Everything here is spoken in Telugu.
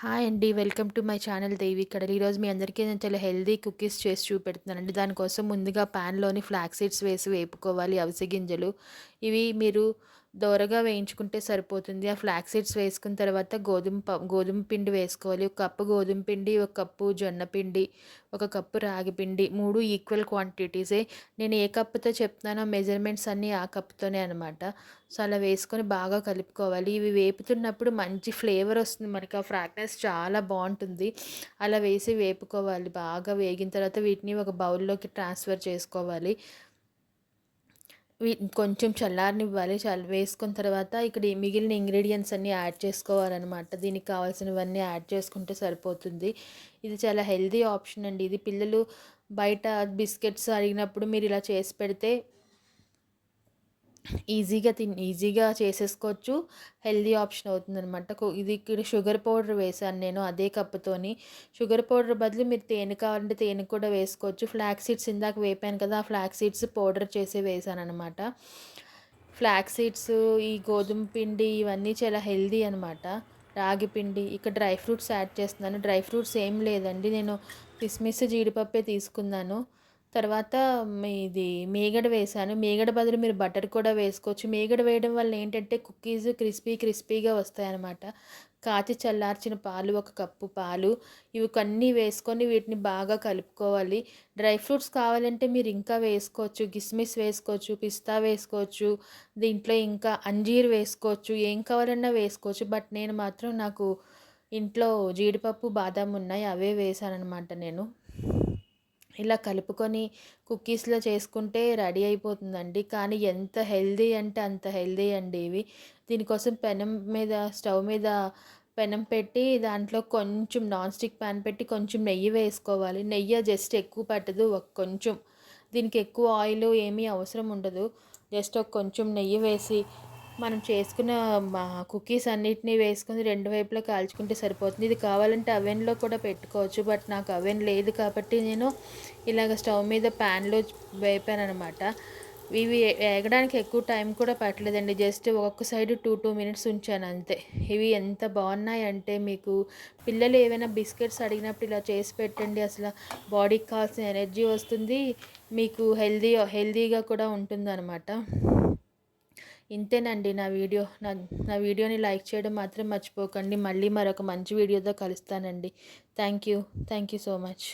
హాయ్ అండి. వెల్కమ్ టు మై ఛానల్ దేవి కడలి. ఈరోజు మీ అందరికీ నేను చాలా హెల్తీ కుకీస్ చేసి చూపెడుతున్నానండి. దానికోసం ముందుగా ప్యాన్‌లోని ఫ్లాక్స్ సీడ్స్ వేసి వేపుకోవాలి, అవిసె గింజలు. ఇవి మీరు దోరగా వేయించుకుంటే సరిపోతుంది. ఆ ఫ్లాక్స్ సీడ్స్ వేసుకున్న తర్వాత గోధుమ పిండి వేసుకోవాలి. ఒక కప్పు గోధుమ పిండి, ఒక కప్పు జొన్న పిండి, ఒక కప్పు రాగి పిండి 3 ఈక్వల్ క్వాంటిటీసే. నేను ఏ కప్పుతో చెప్తున్నానో మెజర్‌మెంట్స్ అన్నీ ఆ కప్‌తోనే అనమాట. సో, అలా వేసుకొని బాగా కలుపుకోవాలి. ఇవి వేపుతున్నప్పుడు మంచి ఫ్లేవర్ వస్తుంది మనకి. ఆ ఫ్రాగ్రెన్స్ చాలా బావుంటుంది. అలా వేసి వేపుకోవాలి. బాగా వేగిన తర్వాత వీటిని ఒక బౌల్‌లోకి ట్రాన్స్‌ఫర్ చేసుకోవాలి. కొంచెం చల్లారనివ్వాలి. వేసుకున్న తర్వాత ఇక్కడ ఈ మిగిలిన ఇంగ్రీడియెంట్స్ అన్నీ యాడ్ చేసుకోవాలనమాట. దీనికి కావాల్సినవన్నీ యాడ్ చేసుకుంటే సరిపోతుంది. ఇది చాలా హెల్తీ ఆప్షన్ అండి. ఇది పిల్లలు బయట బిస్కెట్స్ అడిగినప్పుడు మీరు ఇలా చేసి పెడితే ఈజీగా చేసేసుకోవచ్చు. హెల్తీ ఆప్షన్ అవుతుందనమాట. ఇది ఇక్కడ షుగర్ పౌడర్ వేశాను నేను అదే కప్పుతోని. షుగర్ పౌడర్ బదులు మీరు తేనె కావాలంటే తేనె కూడా వేసుకోవచ్చు. ఫ్లాక్స్ సీడ్స్ ఇందాక వేపాను కదా! ఆ ఫ్లాక్స్ సీడ్స్ పౌడర్ చేసి వేశాననమాట. ఫ్లాక్స్ సీడ్స్, ఈ గోధుమ పిండి ఇవన్నీ చాలా హెల్తీ అనమాట. రాగి పిండి, ఇక్కడ డ్రై ఫ్రూట్స్ యాడ్ చేస్తున్నాను. డ్రై ఫ్రూట్స్ ఏం లేదండి. నేను కిస్మిస్, జీడిపప్పే తీసుకున్నాను. తర్వాత ఇది మీగడ వేశాను. మీగడ బదులు మీరు బటర్ కూడా వేసుకోవచ్చు. మీగడ వేయడం వల్ల ఏంటంటే కుకీస్ క్రిస్పీగా వస్తాయన్నమాట. కాచి చల్లార్చిన పాలు, ఒక కప్పు పాలు, ఇవి అన్నీ వేసుకొని వీటిని బాగా కలుపుకోవాలి. డ్రై ఫ్రూట్స్ కావాలంటే మీరు ఇంకా వేసుకోవచ్చు. కిస్మిస్ వేసుకోవచ్చు, పిస్తా వేసుకోవచ్చు, దీంట్లో ఇంకా అంజీర్ వేసుకోవచ్చు. ఏం కావాలన్నా వేసుకోవచ్చు. బట్ నేను మాత్రం నాకు ఇంట్లో జీడిపప్పు, బాదాం ఉన్నాయి. అవే వేశాననమాట నేను. ఇలా కలుపుకొని కుకీస్‌లా చేసుకుంటే రెడీ అయిపోతుందండి. కానీ ఎంత హెల్తీ అంటే అంత హెల్తీ అండి ఇవి. దీనికోసం స్టవ్ మీద పెనం పెట్టి దాంట్లో కొంచెం నాన్ స్టిక్ పాన్ పెట్టి కొంచెం నెయ్యి వేసుకోవాలి. నెయ్యి జస్ట్ ఎక్కువ పట్టదు. కొంచెం, దీనికి ఎక్కువ ఆయిల్ ఏమీ అవసరం ఉండదు. జస్ట్ కొంచెం నెయ్యి వేసి మనం చేసుకున్న కుకీస్ అన్నిటిని వేసుకొని రెండు వైపులా కాల్చుకుంటే సరిపోతుంది. ఇది కావాలంటే అవెన్‌లో కూడా పెట్టుకోవచ్చు. బట్ నాకు అవెన్ లేదు కాబట్టి నేను ఇలాగ స్టవ్ మీద ప్యాన్‌లో వేపాననమాట. ఇవి వేగడానికి ఎక్కువ టైం కూడా పట్టలేదండి. జస్ట్ ఒక్కొక్క సైడ్ 2 మినిట్స్ ఉంచాను అంతే. ఇవి ఎంత బాగున్నాయంటే మీకు పిల్లలు ఏవైనా బిస్కెట్స్ అడిగినప్పుడు ఇలా చేసి పెట్టండి. అసలు బాడీకి కావాల్సిన ఎనర్జీ వస్తుంది. మీకు హెల్తీగా కూడా ఉంటుందన్నమాట. ఇంతేనండి నా వీడియోని లైక్ చేయడం మాత్రం మర్చిపోకండి. మళ్ళీ మరొక మంచి వీడియోతో కలుస్తానండి. Thank you so much.